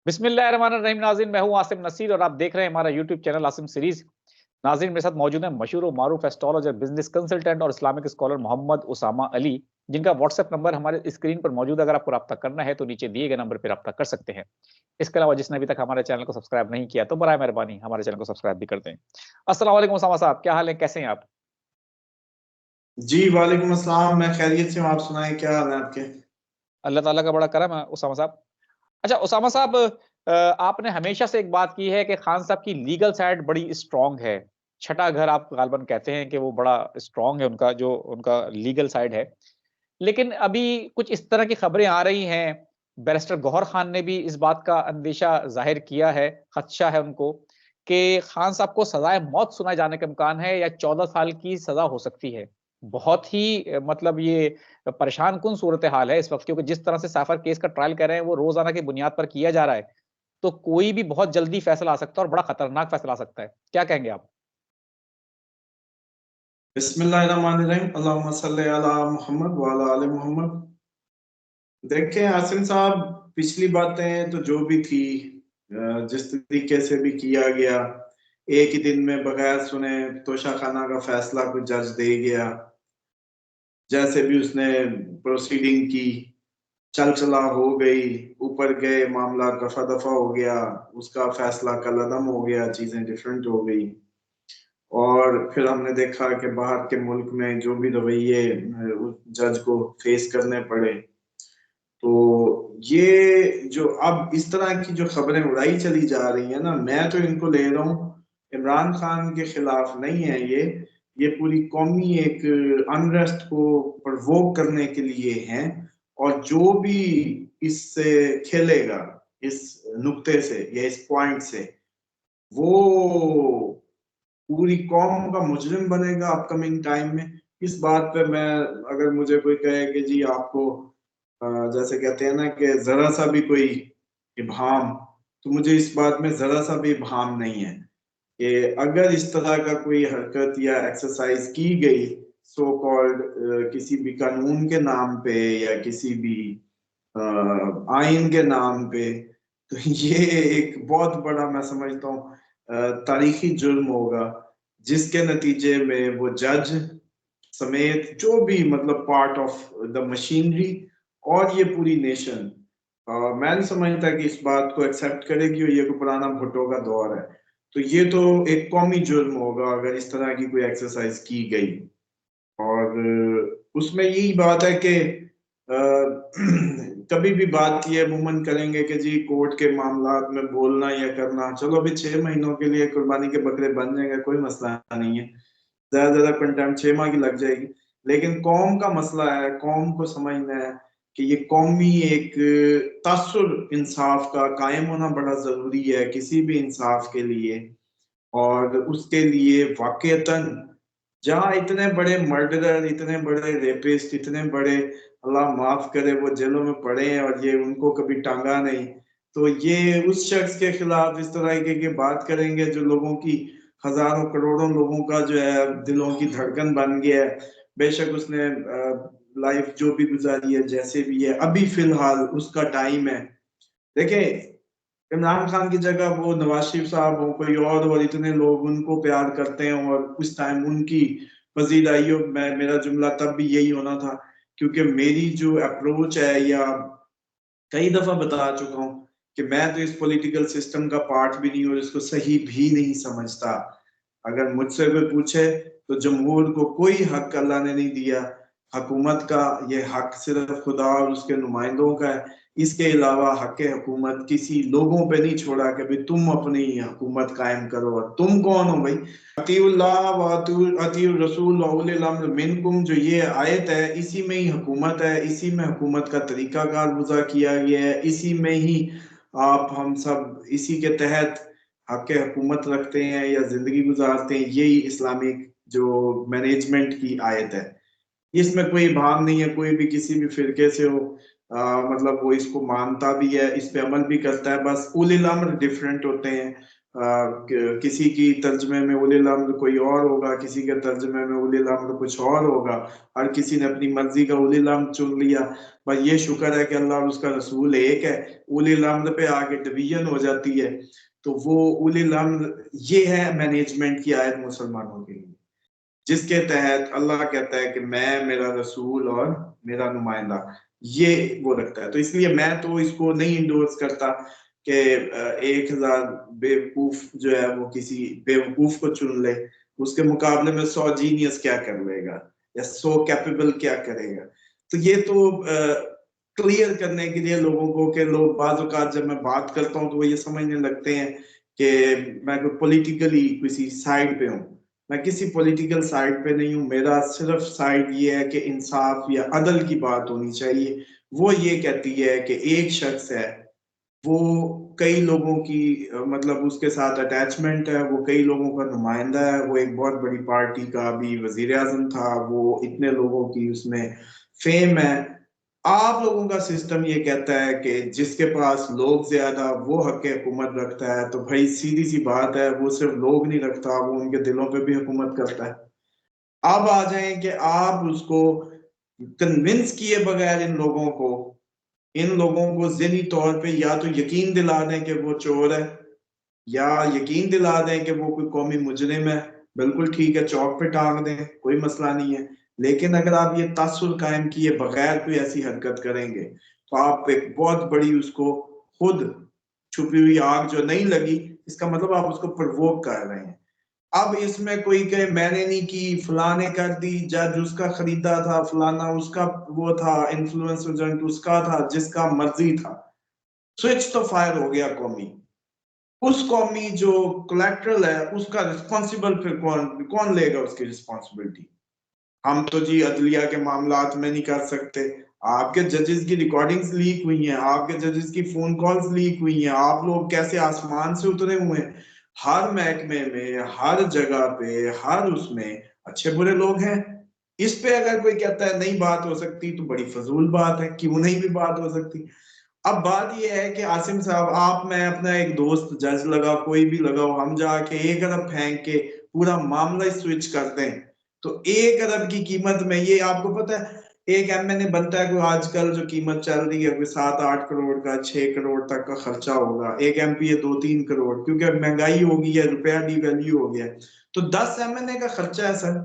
बिस्मिल्लाहिर्रहमानिर्रहीम। नाज़रीन, मैं हूं आसिम नसीर और आप देख रहे हैं हमारा यूट्यूब चैनल आसिम सीरीज। नाज़रीन, मेरे साथ मौजूद है मशहूर और मारूफ एस्ट्रोलॉजर, बिजनेस कंसल्टेंट और इस्लामिक स्कॉलर मोहम्मद उसामा अली, जिनका व्हाट्सएप नंबर हमारे स्क्रीन पर मौजूद है। अगर आपको रब्ता करना है तो नीचे दिए गए नंबर पर रब्ता कर सकते हैं। इसके अलावा जिसने अभी तक हमारे चैनल को सब्सक्राइब नहीं किया तो बराए मेहरबानी हमारे चैनल को सब्सक्राइब भी कर दें। अस्सलाम वालेकुम उसामा साहब, क्या हाल है, कैसे हैं आप? जी वालेकुम अस्सलाम। मैं खैरियत से हूँ। आप सुनाएं, क्या हाल है आपके? अल्लाह ताला का बड़ा करम है उसामा साहब। अच्छा उसामा साहब, आपने हमेशा से एक बात की है कि खान साहब की लीगल साइड बड़ी स्ट्रांग है। छठा घर आप गालबन कहते हैं कि वो बड़ा स्ट्रांग है, उनका जो उनका लीगल साइड है। लेकिन अभी कुछ इस तरह की खबरें आ रही हैं, बैरिस्टर गौहर खान ने भी इस बात का अंदेशा ज़ाहिर किया है, खदशा है उनको कि खान साहब को सज़ाए मौत सुनाए जाने का इम्कान है या 14 साल की सज़ा हो सकती है। बहुत ही मतलब ये परेशान कुन सूरत-ए-हाल है इस वक़्त, क्योंकि जिस तरह से साफर केस का ट्रायल कर रहे हैं, वो रोज़ाना की बुनियाद पर किया जा रहा है। तो कोई भी बहुत जल्दी फैसला आ सकता है और बड़ा खतरनाक फैसला आ सकता है। क्या कहेंगे आप? बिस्मिल्लाहिर्रहमानिर्रहीम। अल्लाहुम्मा सल्ली अला मुहम्मद व अला आले मोहम्मद। देखें आसिम साहब, पिछली बातें तो जो भी थी, जिस तरीके से भी किया गया, एक ही दिन में बगैर सुने तोशाखाना का फैसला कोई जज दे गया। जैसे भी उसने प्रोसीडिंग की, चल चला हो गई, ऊपर गए, मामला रफा दफा हो गया, उसका फैसला कलअदम हो गया, चीजें डिफरेंट हो गई। और फिर हमने देखा कि बाहर के मुल्क में जो भी रवैये उस जज को फेस करने पड़े। तो ये जो अब इस तरह की जो खबरें उड़ाई चली जा रही है ना, मैं तो इनको ले रहा हूँ इमरान खान के खिलाफ नहीं है। ये पूरी कौमी एक अनरेस्ट को प्रवोक करने के लिए है। और जो भी इससे खेलेगा, इस नुक्ते से या इस पॉइंट से, वो पूरी कौम का मुजरिम बनेगा अपकमिंग टाइम में। इस बात पे मैं, अगर मुझे कोई कहे कि जी आपको जैसे कहते हैं ना कि जरा सा भी कोई इब्हाम, तो मुझे इस बात में जरा सा भी इब्हाम नहीं है कि अगर इस तरह का कोई हरकत या एक्सरसाइज की गई सो कॉल्ड किसी भी कानून के नाम पे या किसी भी आइन के नाम पे, तो ये एक बहुत बड़ा, मैं समझता हूँ, तारीखी जुर्म होगा, जिसके नतीजे में वो जज समेत जो भी मतलब पार्ट ऑफ द मशीनरी और ये पूरी नेशन, मैं नहीं समझता कि इस बात को एक्सेप्ट करेगी। और ये कोई पुराना भुट्टो का दौर है, तो ये तो एक कौमी जुर्म होगा अगर इस तरह की कोई एक्सरसाइज की गई। और उसमें यही बात है कि कभी भी बात ये अमूमन करेंगे कि जी कोर्ट के मामलात में बोलना या करना, चलो अभी 6 महीनों के लिए कुर्बानी के बकरे बन जाएंगे, कोई मसला नहीं है। ज्यादा ज्यादा कंटेम्प्ट 6 माह की लग जाएगी। लेकिन कौम का मसला है, कौम को समझना है कि ये कौमी एक तसुर इंसाफ का कायम होना बड़ा जरूरी है किसी भी इंसाफ के लिए। और उसके लिए वाकईतन जहाँ इतने बड़े मर्डरर, इतने बड़े रेपिस्ट, इतने बड़े, अल्लाह माफ करे, वो जेलों में पड़े हैं और ये उनको कभी टांगा नहीं, तो ये उस शख्स के खिलाफ इस तरह की बात करेंगे जो लोगों की, हजारों करोड़ों लोगों का जो है दिलों की धड़कन बन गया है। बेशक उसने लाइफ जो भी गुजारी है, जैसे भी है, अभी फिलहाल उसका टाइम है। देखें, इमरान खान की जगह वो नवाज शरीफ साहब हो, कोई और इतने लोग उनको प्यार करते हैं और उस टाइम उनकी पजीराई हो। मैं, मेरा जुमला तब भी यही होना था, क्योंकि मेरी जो अप्रोच है, या कई दफा बता चुका हूँ कि मैं तो इस पॉलिटिकल सिस्टम का पार्ट भी नहीं और इसको सही भी नहीं समझता। अगर मुझसे कोई पूछे तो जमहूर को कोई हक अल्लाह ने नहीं दिया। हुकूमत का ये हक सिर्फ खुदा और उसके नुमाइंदों का है। इसके अलावा हक हुकूमत किसी लोगों पे नहीं छोड़ा कि भाई तुम अपनी हुकूमत कायम करो। और तुम कौन हो भाई? अतीउल्लाह व अतीउर रसूल व उलिल अम्र मिनकुम, जो ये आयत है, इसी में ही हुकूमत है, इसी में हुकूमत का तरीकाकार वज़ा किया गया है, इसी में ही आप हम सब इसी के तहत हक हुकूमत रखते हैं या जिंदगी गुजारते हैं। यही इस्लामिक जो मैनेजमेंट की आयत है, इसमें कोई भाव नहीं है। कोई भी किसी भी फिरके से हो, मतलब वो इसको मानता भी है, इस पे अमल भी करता है, बस उलिल अम्र डिफरेंट होते हैं। किसी की तर्जमे में उलिल अम्र कोई और होगा, किसी के तर्जमे में उलिल अम्र कुछ और होगा, हर किसी ने अपनी मर्जी का उलिल अम्र चुन लिया। बस ये शुक्र है कि अल्लाह और उसका रसूल एक है, उलिल अम्र पे आगे डिवीजन हो जाती है। तो वो उलिल अम्र, ये है मैनेजमेंट की आयत मुसलमानों के लिए, जिसके तहत अल्लाह कहता है कि मैं, मेरा रसूल और मेरा नुमाइंदा, ये वो रखता है। तो इसलिए मैं तो इसको नहीं इंडोर्स करता कि 1000 बेवकूफ जो है वो किसी बेवकूफ को चुन ले, उसके मुकाबले में 100 जीनियस क्या कर लेगा या 100 कैपेबल क्या करेगा। तो ये तो क्लियर करने के लिए लोगों को, कि लोग बाज़ औक़ात जब मैं बात करता हूँ तो वो ये समझने लगते हैं कि मैं कोई पॉलिटिकली किसी साइड पे हूँ। मैं किसी पॉलिटिकल साइड पे नहीं हूँ, मेरा सिर्फ साइड ये है कि इंसाफ या अदल की बात होनी चाहिए। वो ये कहती है कि एक शख्स है, वो कई लोगों की मतलब उसके साथ अटैचमेंट है, वो कई लोगों का नुमाइंदा है, वो एक बहुत बड़ी पार्टी का भी वजीर आजम था, वो इतने लोगों की उसमें फेम है। आप लोगों का सिस्टम ये कहता है कि जिसके पास लोग ज्यादा वो हक हुकूमत रखता है। तो भाई सीधी सी बात है, वो सिर्फ लोग नहीं रखता, वो उनके दिलों पे भी हुकूमत करता है। अब आ जाए कि आप उसको कन्विंस किए बगैर इन लोगों को ज़हनी तौर पे या तो यकीन दिला दें कि वो चोर है, या यकीन दिला दें कि वो कोई कौमी मुजरिम है, बिल्कुल ठीक है, चौक पे टांग दें, कोई मसला नहीं है। लेकिन अगर आप ये तासुर कायम किए बगैर कोई ऐसी हरकत करेंगे, तो आप एक बहुत बड़ी उसको खुद छुपी हुई आग जो नहीं लगी, इसका मतलब आप उसको प्रवोक कर रहे हैं। अब इसमें कोई कहे मैंने नहीं की, फलाने कर दी, जज उसका खरीदा था, फलाना उसका वो था, इन्फ्लुएंस एजेंट उसका था, जिसका मर्जी था, स्विच तो फायर हो गया कौमी। उस कौमी जो कोलेक्ट्रल है उसका रिस्पॉन्सिबल फिर कौन कौन लेगा उसकी रिस्पॉन्सिबिलिटी? हम तो जी अदलिया के मामलात में नहीं कर सकते। आपके जजेस की रिकॉर्डिंग्स लीक हुई हैं, आपके जजेस की फोन कॉल्स लीक हुई हैं, आप लोग कैसे आसमान से उतरे हुए हैं। हर महकमे में, हर जगह पे, हर उसमें अच्छे बुरे लोग हैं। इस पे अगर कोई कहता है नहीं बात हो सकती, तो बड़ी फजूल बात है, क्यों नहीं भी बात हो सकती। अब बात यह है कि आसिम साहब, आप, मैं, अपना एक दोस्त जज लगा, कोई भी लगाओ, हम जाके 1 अरब फेंक के पूरा मामला स्विच कर दें, तो 1 अरब की कीमत में, ये आपको पता है एक एमएनए बनता है कोई आजकल जो कीमत चल रही है कोई 7-8 करोड़ का, 6 करोड़ तक का खर्चा होगा। एक एमपी 2-3 करोड़, क्योंकि महंगाई होगी है, रुपया डिवैल्यू हो गया है। तो 10 एमएनए का खर्चा है सर।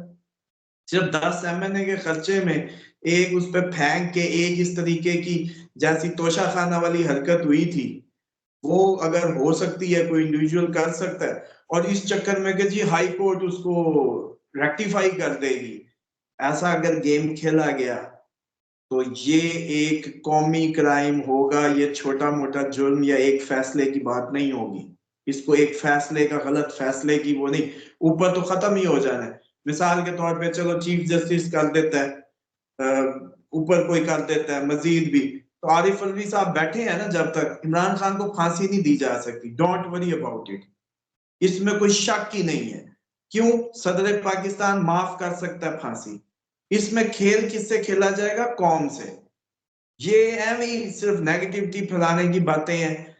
सिर्फ 10 एमएनए के खर्चे में एक उस पर फेंक के, एक इस तरीके की जैसी तोशा खाना वाली हरकत हुई थी, वो अगर हो सकती है, कोई इंडिविजुअल कर सकता है, और इस चक्कर में कि जी हाई कोर्ट उसको रेक्टिफाई कर देगी, ऐसा अगर गेम खेला गया, तो ये एक कौमी क्राइम होगा। ये छोटा मोटा जुर्म या एक फैसले की बात नहीं होगी। इसको एक फैसले का, गलत फैसले की वो नहीं, ऊपर तो खत्म ही हो जाना है। मिसाल के तौर पे चलो चीफ जस्टिस कर देता है, ऊपर कोई कर देता है मजीद भी, तो आरिफ अलवी साहब बैठे हैं ना, जब तक इमरान खान को फांसी नहीं दी जा सकती। डोंट वरी अबाउट इट, इसमें कोई शक ही नहीं है। क्यों? सदर पाकिस्तान माफ कर सकता है फांसी। इसमें खेल किससे खेला जाएगा? कौम से। ये एम ही सिर्फ नेगेटिविटी फैलाने की बातें हैं।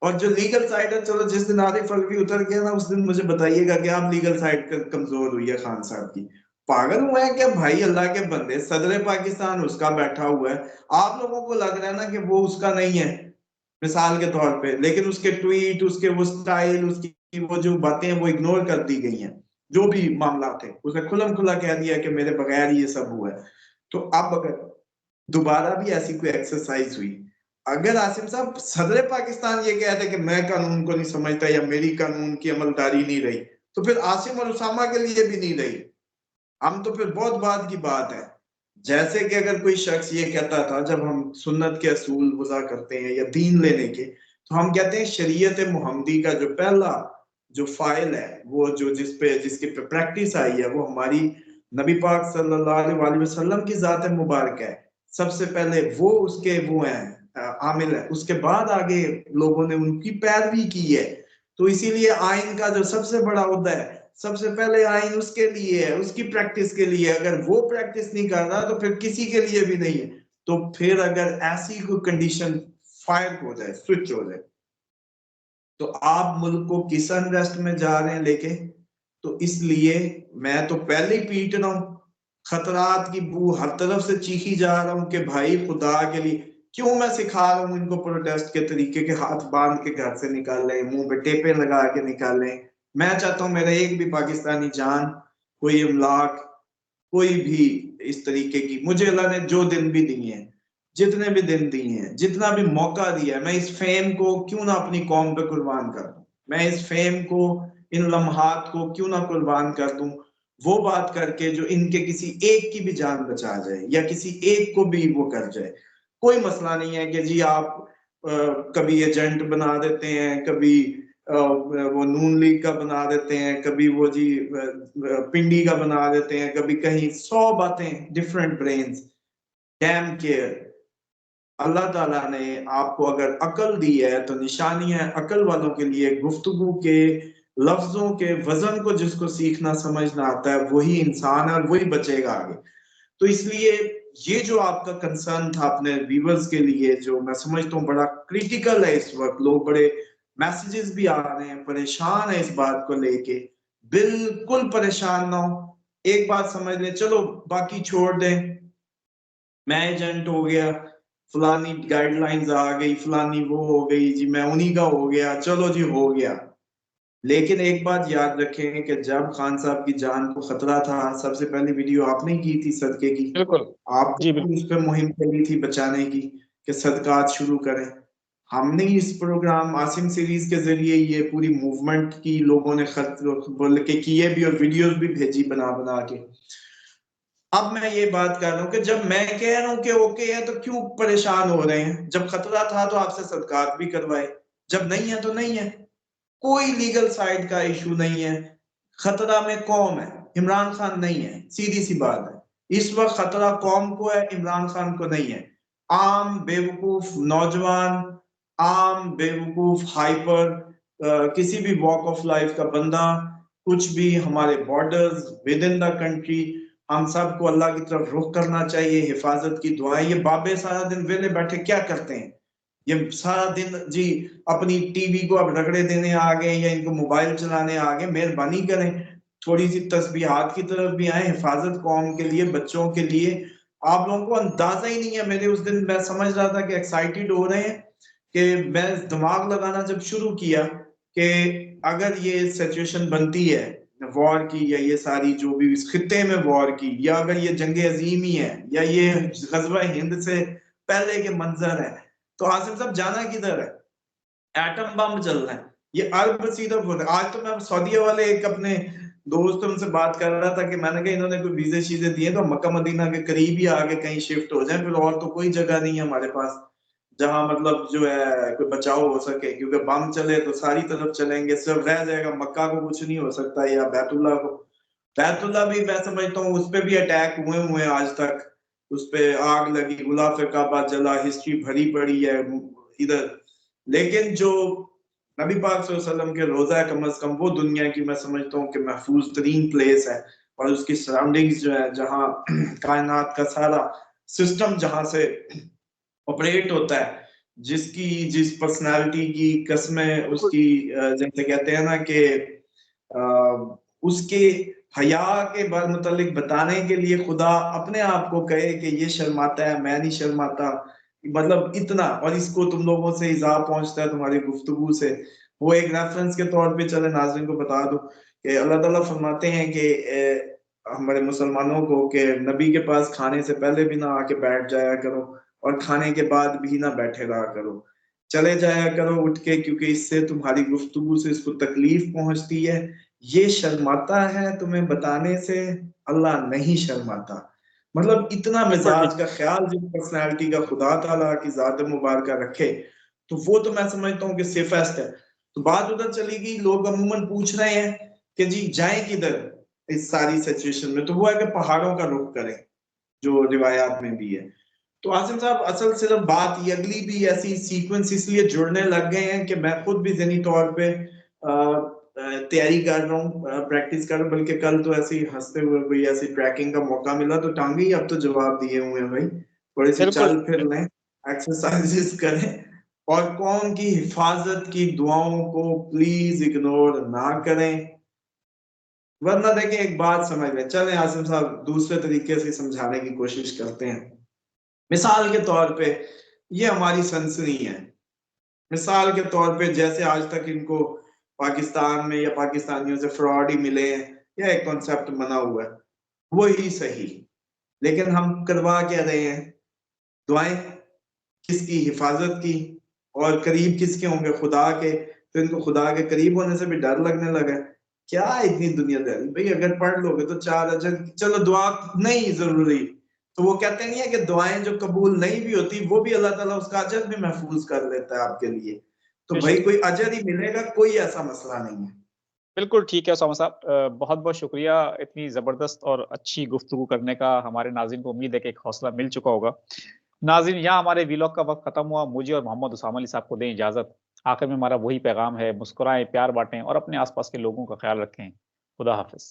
और जो लीगल साइड है, चलो जिस दिन आरिफ अलवी उतर गया ना, उस दिन मुझे बताइएगा कि आप लीगल साइड कमजोर हुई है खान साहब की। पागल हुए हैं क्या भाई? अल्लाह के बंदे, सदर पाकिस्तान उसका बैठा हुआ है, आप लोगों को लग रहा है ना कि वो उसका नहीं है मिसाल के तौर पे, लेकिन उसके ट्वीट, उसके वो स्टाइल, उसकी वो जो बातें वो इग्नोर कर दी गई हैं। जो भी मामला थे उसने खुलम खुला कह दिया कि मेरे बगैर ये सब हुआ है। तो अब अगर दोबारा भी ऐसी कोई एक्सरसाइज हुई, अगर आसिम साहब सदर पाकिस्तान ये कहते कि मैं कानून को नहीं समझता या मेरी कानून की अमलदारी नहीं रही, तो फिर आसिम और उसामा के लिए भी नहीं रही। हम तो फिर बहुत बाद की बात है। जैसे कि अगर कोई शख्स ये कहता था, जब हम सुन्नत के असूल वज़ा करते हैं या दीन लेने के, तो हम कहते हैं शरीयत मुहम्मदी का जो पहला जो फाइल है, वो जो जिसके पे प्रैक्टिस आई है, वो हमारी नबी पाक सल्लल्लाहु अलैहि वसल्लम की जात मुबारक है। सबसे पहले वो उसके वो हैं आमिल है, उसके बाद आगे लोगों ने उनकी पैरवी की है। तो इसीलिए आइन का जो सबसे बड़ा ओहदा है, सबसे पहले आइन उसके लिए है, उसकी प्रैक्टिस के लिए। अगर वो प्रैक्टिस नहीं कर रहा तो फिर किसी के लिए भी नहीं है। तो फिर अगर ऐसी कोई कंडीशन फायर हो जाए, स्विच हो जाए, तो आप मुल्क को किस अनरेस्ट में जा रहे हैं लेके। तो इसलिए मैं तो पहले ही पीट रहा हूँ, खतरात की बू हर तरफ से चीखी जा रहा हूँ कि भाई खुदा के लिए क्यों मैं सिखा रहा हूँ इनको प्रोटेस्ट के तरीके के, हाथ बांध के घर से निकालें, मुंह पे टेपे लगा के निकालें। मैं चाहता हूँ मेरा एक भी पाकिस्तानी जान, कोई इमलाक, कोई भी इस तरीके की, मुझे अल्लाह ने जो दिन भी दिए हैं, जितने भी दिन दिए हैं, जितना भी मौका दिया है, मैं इस फेम को क्यों ना अपनी कौम पे कुर्बान कर दूं, मैं इस फेम को, इन लम्हात को क्यों ना कुर्बान कर दूं, वो बात करके जो इनके किसी एक की भी जान बचा जाए या किसी एक को भी वो कर जाए। कोई मसला नहीं है कि जी आप कभी एजेंट बना देते हैं, कभी वो नून लीग का बना देते हैं, कभी वो जी पिंडी का बना देते हैं, कभी कहीं 100 बातें, डिफरेंट ब्रेन्स, डैम केयर। अल्लाह ताला ने आपको अगर अकल दी है तो निशानी है अकल वालों के लिए, गुफ्तगू के लफ्जों के वजन को जिसको सीखना समझना आता है वही इंसान है और वही बचेगा आगे। तो इसलिए ये जो आपका कंसर्न था अपने व्यूवर्स के लिए, जो मैं समझता हूँ बड़ा क्रिटिकल है इस वक्त, लोग बड़े मैसेजेस भी आ रहे हैं, परेशान है इस बात को लेके, बिल्कुल परेशान ना हो। एक बात समझ ले, चलो बाकी छोड़ दें, मैं एजेंट हो गया, फलानी गाइडलाइंस आ गई, फलानी वो हो गई जी, मैं उन्हीं का हो गया, चलो जी हो गया। लेकिन एक बात याद रखें कि जब खान साहब की जान को खतरा था, सबसे पहली वीडियो आपने की थी सदके की, बिल्कुल जी, आपने बिल्कुल उस पर मुहिम चली थी बचाने की कि सदकात शुरू करें। हमने इस प्रोग्राम आसिम सीरीज के जरिए ये पूरी मूवमेंट की, लोगों ने खत बोल के किए भी और वीडियोस भी भेजी बना बना के। अब मैं ये बात कर रहा हूँ कि जब मैं कह रहा हूँ कि ओके है तो क्यों परेशान हो रहे हैं, जब खतरा था तो आपसे सदकात भी करवाए, जब नहीं है तो नहीं है, कोई लीगल साइड का इशू नहीं है। खतरा में कौम है, इमरान खान नहीं है, सीधी सी बात है। इस वक्त खतरा कौम को है, इमरान खान को नहीं है। आम बेवकूफ नौजवान, आम बेवकूफ हाइपर किसी भी वॉक ऑफ लाइफ का बंदा, कुछ भी हमारे borders with in the country, हम सबको अल्लाह की तरफ रुख करना चाहिए, हिफाजत की दुआएं। ये बाबे सारा दिन वेले बैठे क्या करते हैं, ये सारा दिन जी अपनी टीवी को अब रगड़े देने आ गए या इनको मोबाइल चलाने आ गए। मेहरबानी करें, थोड़ी सी तस्बीहात की तरफ भी आए, हिफाजत कौम के लिए, बच्चों के लिए। आप लोगों को अंदाजा ही नहीं है, मेरे उस दिन मैं समझ रहा था कि एक्साइटेड हो रहे हैं, कि मैं दिमाग लगाना जब शुरू किया कि अगर ये सिचुएशन बनती है वॉर की, या ये सारी जो भी इस खित्ते में वॉर की, या अगर ये जंग अजीम ही है, या ये गजवा हिंद से पहले के मंजर है, तो आसिम साहब जाना किधर है, एटम बम चल रहा है, ये अरब सीधा बोल रहा है। आज तो मैं सऊदीया वाले एक अपने दोस्त उनसे बात कर रहा था कि मैंने कहा इन्होंने कोई वीजे शीजे दिए तो मक्का मदीना के करीब ही आगे कहीं शिफ्ट हो जाए, फिर और तो कोई जगह नहीं है हमारे पास जहां मतलब जो है कोई बचाव हो सके, क्योंकि बम चले तो सारी तरफ चलेंगे, सिर्फ रह जाएगा मक्का को कुछ नहीं हो सकता, या बैतुल्ला को। बैतुल्ला भी मैं समझता हूँ उस पे भी अटैक हुए आज तक, उस पे आग लगी, गुलाफ काबा जला, हिस्ट्री भरी पड़ी है इधर। लेकिन जो नबी पाक सल्लल्लाहु अलैहि वसल्लम के रोजा है, कम से कम वो दुनिया की मैं समझता हूँ कि महफूज तरीन प्लेस है, और उसकी सराउंडिंग्स जो है, जहाँ कायनात का सारा सिस्टम जहां से ऑपरेट होता है, जिसकी जिस पर्सनालिटी की कसमें उसकी जैसे कहते हैं ना कि उसके हया के बारे मुतालिक बताने के लिए खुदा अपने आप को कहे कि ये शर्माता है, मैं नहीं शर्माता, मतलब इतना, और इसको तुम लोगों से इज़ा पहुंचता है तुम्हारी गुफ्तगू से। वो एक रेफरेंस के तौर पे चले नाज़रीन को बता दूं कि अल्लाह ताला फरमाते हैं कि हमारे मुसलमानों को कि नबी के पास खाने से पहले भी ना आके बैठ जाया करो, और खाने के बाद भी ना बैठे रहा करो, चले जाया करो उठ के, क्योंकि इससे तुम्हारी गुफ्तगू से इसको तकलीफ पहुंचती है। ये शर्माता है तुम्हें बताने से, अल्लाह नहीं शर्माता। मतलब इतना बिल्कुल ठीक। मिजाज का ख्याल जिस पर्सनैलिटी का खुदा ताला की जात मुबारक रखे, तो वो तो मैं समझता हूँ कि सेफेस्ट है। तो बात उधर चली गई, लोग अमूमन पूछ रहे हैं कि जी जाए किधर इस सारी सिचुएशन में, तो वो है कि पहाड़ों का रुख करें, जो रिवायात में भी है। तो आसिम साहब असल सिर्फ बात ये, अगली भी ऐसी सीक्वेंस इसलिए जुड़ने लग गए हैं कि मैं खुद भी जहनी तौर पे तैयारी कर रहा हूँ, प्रैक्टिस कर रहा हूँ, बल्कि कल तो ऐसे ही हंसते हुए कोई ऐसी ट्रैकिंग का मौका मिला तो टांगे ही अब तो जवाब दिए हुए हैं भाई, थोड़ी सी बिल्कुल चल फिर लें, एक्सरसाइजेस करें, और कौम की हिफाजत की दुआओं को प्लीज इग्नोर ना करें। वरना देखिए एक बात समझ लें, चलें आसिम साहब दूसरे तरीके से समझाने की कोशिश करते हैं। मिसाल के तौर पे ये हमारी सनसनी है। मिसाल के तौर पे जैसे आज तक इनको पाकिस्तान में या पाकिस्तानियों से फ्रॉड ही मिले हैं या एक कॉन्सेप्ट बना हुआ है, वो ही सही। लेकिन हम करवा क्या रहे हैं? दुआएं किसकी? हिफाजत की। और करीब किसके होंगे? खुदा के। तो इनको खुदा के करीब होने से भी डर लगने लगा है। क्या इतनी दुनियादारी भाई? अगर पढ़ लोगे तो 4 अजर, चलो दुआ नहीं जरूरी, तो वो कहते नहीं है कि दुआएं जो कबूल नहीं भी होती वो भी अल्लाह ताला उसका अजर भी महफूज कर लेता है आपके लिए। तो भाई कोई अजर ही मिलेगा, कोई ऐसा मसला नहीं है। बिल्कुल ठीक है उसामा साहब, बहुत-बहुत शुक्रिया इतनी ज़बरदस्त और अच्छी गुफ्तगू करने का। हमारे नाज़रीन को उम्मीद है कि एक हौसला मिल चुका होगा। नाज़रीन, यहाँ हमारे व्लॉग का वक़्त ख़त्म हुआ। मुझे और मोहम्मद उसामा अली साहब को दें इजाज़त। आखिर में हमारा वही पैगाम है, मुस्कुराएँ, प्यार बाँटें और अपने आस-पास के लोगों का ख़्याल रखें। खुदा हाफ़िज़।